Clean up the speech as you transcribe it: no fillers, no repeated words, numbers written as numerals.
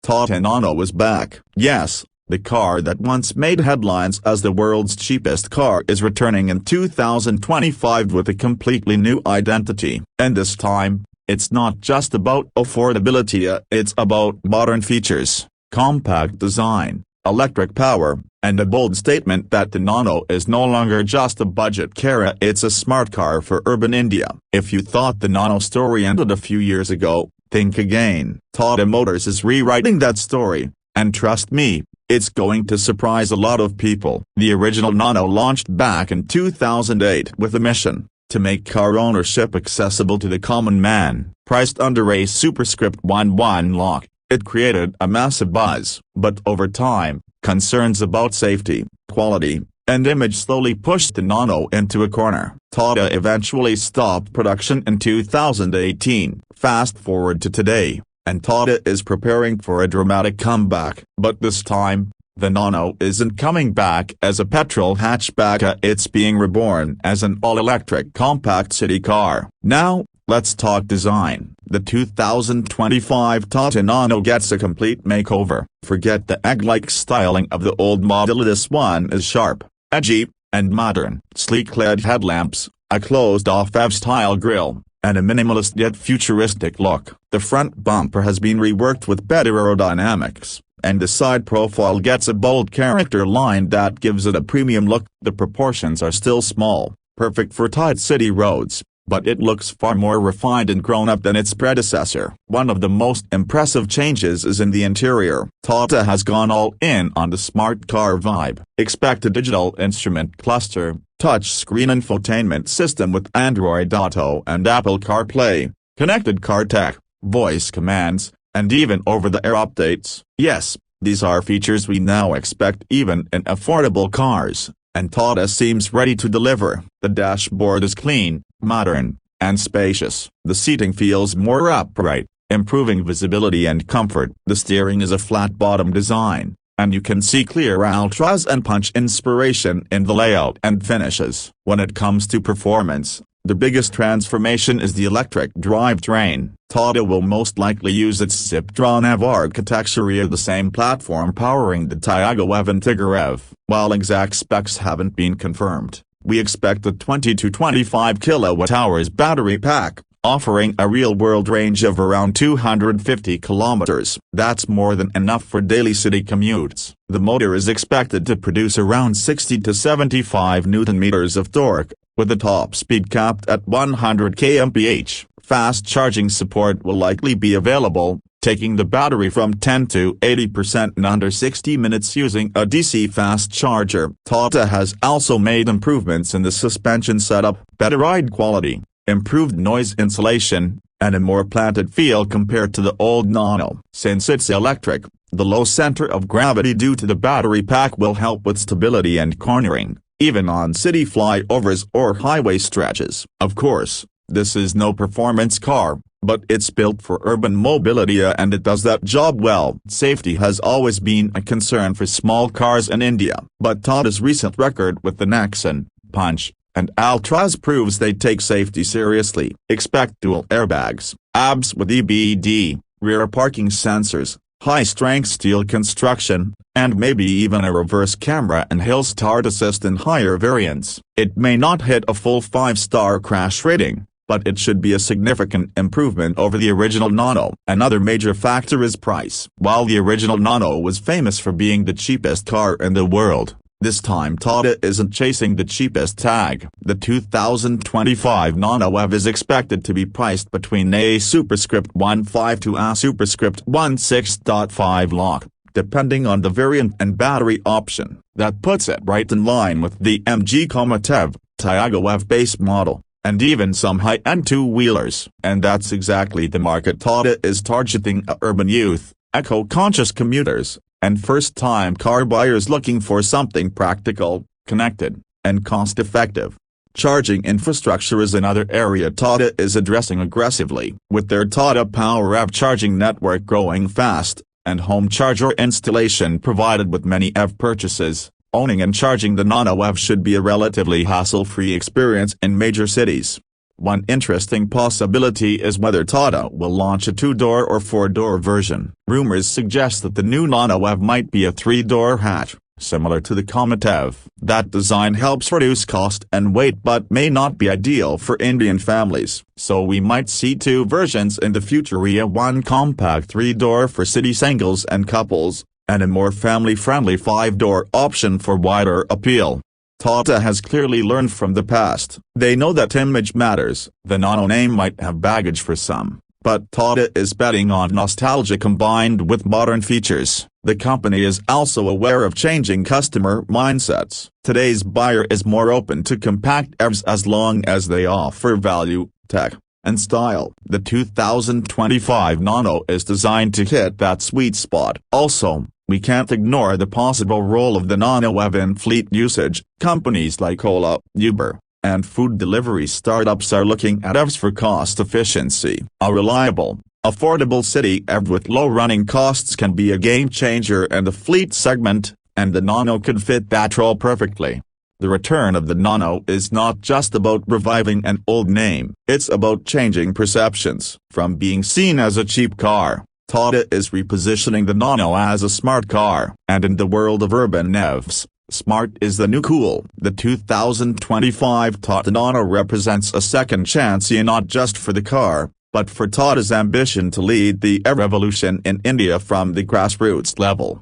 Tata Nano is back. Yes, the car that once made headlines as the world's cheapest car is returning in 2025 with a completely new identity. And this time, it's not just about affordability, it's about modern features, compact design, electric power, and a bold statement that the Nano is no longer just a budget car, it's a smart car for urban India. If you thought the Nano story ended a few years ago, think again. Tata Motors is rewriting that story, and trust me, it's going to surprise a lot of people. The original Nano launched back in 2008 with a mission to make car ownership accessible to the common man. Priced under a superscript 11 lakh, it created a massive buzz. But over time, concerns about safety, quality, and image slowly pushed the Nano into a corner. Tata eventually stopped production in 2018. Fast forward to today, and Tata is preparing for a dramatic comeback. But this time, the Nano isn't coming back as a petrol hatchback, it's being reborn as an all-electric compact city car. Now, let's talk design. The 2025 Tata Nano gets a complete makeover. Forget the egg-like styling of the old model, this one is sharp, edgy, and modern. Sleek LED headlamps, a closed-off F-style grille, and a minimalist yet futuristic look. The front bumper has been reworked with better aerodynamics, and the side profile gets a bold character line that gives it a premium look. The proportions are still small, perfect for tight city roads, but it looks far more refined and grown-up than its predecessor. One of the most impressive changes is in the interior. Tata has gone all in on the smart car vibe. Expect a digital instrument cluster, touch-screen infotainment system with Android Auto and Apple CarPlay, connected car tech, voice commands, and even over-the-air updates. Yes, these are features we now expect even in affordable cars, and Tata seems ready to deliver. The dashboard is clean, modern, and spacious. The seating feels more upright, improving visibility and comfort. The steering is a flat-bottom design, and you can see clear ultras and punch inspiration in the layout and finishes. When it comes to performance, the biggest transformation is the electric drivetrain. Tata will most likely use its zip-drawn-EV architecture, the same platform powering the Tiago EV and Tigor EV. While exact specs haven't been confirmed, we expect a 20 to 25 kWh battery pack, offering a real-world range of around 250 kilometers. That's more than enough for daily city commutes. The motor is expected to produce around 60 to 75 Nm of torque, with the top speed capped at 100 kmph. Fast charging support will likely be available, taking the battery from 10 to 80% in under 60 minutes using a DC fast charger. Tata has also made improvements in the suspension setup, better ride quality, improved noise insulation, and a more planted feel compared to the old Nano. Since it's electric, the low center of gravity due to the battery pack will help with stability and cornering, even on city flyovers or highway stretches. Of course, this is no performance car, but it's built for urban mobility and it does that job well. Safety has always been a concern for small cars in India, but Tata's recent record with the Nexon, Punch, and Ultras proves they take safety seriously. Expect dual airbags, ABS with EBD, rear parking sensors, high-strength steel construction, and maybe even a reverse camera and hill start assist in higher variants. It may not hit a full 5-star crash rating, but it should be a significant improvement over the original Nano. Another major factor is price. While the original Nano was famous for being the cheapest car in the world, this time Tata isn't chasing the cheapest tag. The 2025 Nano EV is expected to be priced between a superscript 15 to a superscript 16.5 lakh, depending on the variant and battery option. That puts it right in line with the MG Comet EV, Tiago EV base model, and even some high-end two-wheelers. And that's exactly the market Tata is targeting: urban youth, eco-conscious commuters, and first-time car buyers looking for something practical, connected, and cost-effective. Charging infrastructure is another area Tata is addressing aggressively. With their Tata Power EV charging network growing fast, and home charger installation provided with many EV purchases, owning and charging the Nano EV should be a relatively hassle-free experience in major cities. One interesting possibility is whether Tata will launch a 2-door or 4-door version. Rumors suggest that the new Nano EV might be a 3-door hatch, similar to the Comet EV. That design helps reduce cost and weight but may not be ideal for Indian families. So we might see 2 versions in the future, one compact 3-door for city singles and couples, and a more family-friendly 5-door option for wider appeal. Tata has clearly learned from the past. They know that image matters. The Nano name might have baggage for some, but Tata is betting on nostalgia combined with modern features. The company is also aware of changing customer mindsets. Today's buyer is more open to compact EVs as long as they offer value, tech, and style. The 2025 Nano is designed to hit that sweet spot. Also, we can't ignore the possible role of the Nano EV in fleet usage. Companies like Ola, Uber, and food delivery startups are looking at EVs for cost efficiency. A reliable, affordable city EV with low running costs can be a game changer in the fleet segment, and the Nano could fit that role perfectly. The return of the Nano is not just about reviving an old name, it's about changing perceptions. From being seen as a cheap car, Tata is repositioning the Nano as a smart car. And in the world of urban EVs, smart is the new cool. The 2025 Tata Nano represents a second chance not just for the car, but for Tata's ambition to lead the EV revolution in India from the grassroots level.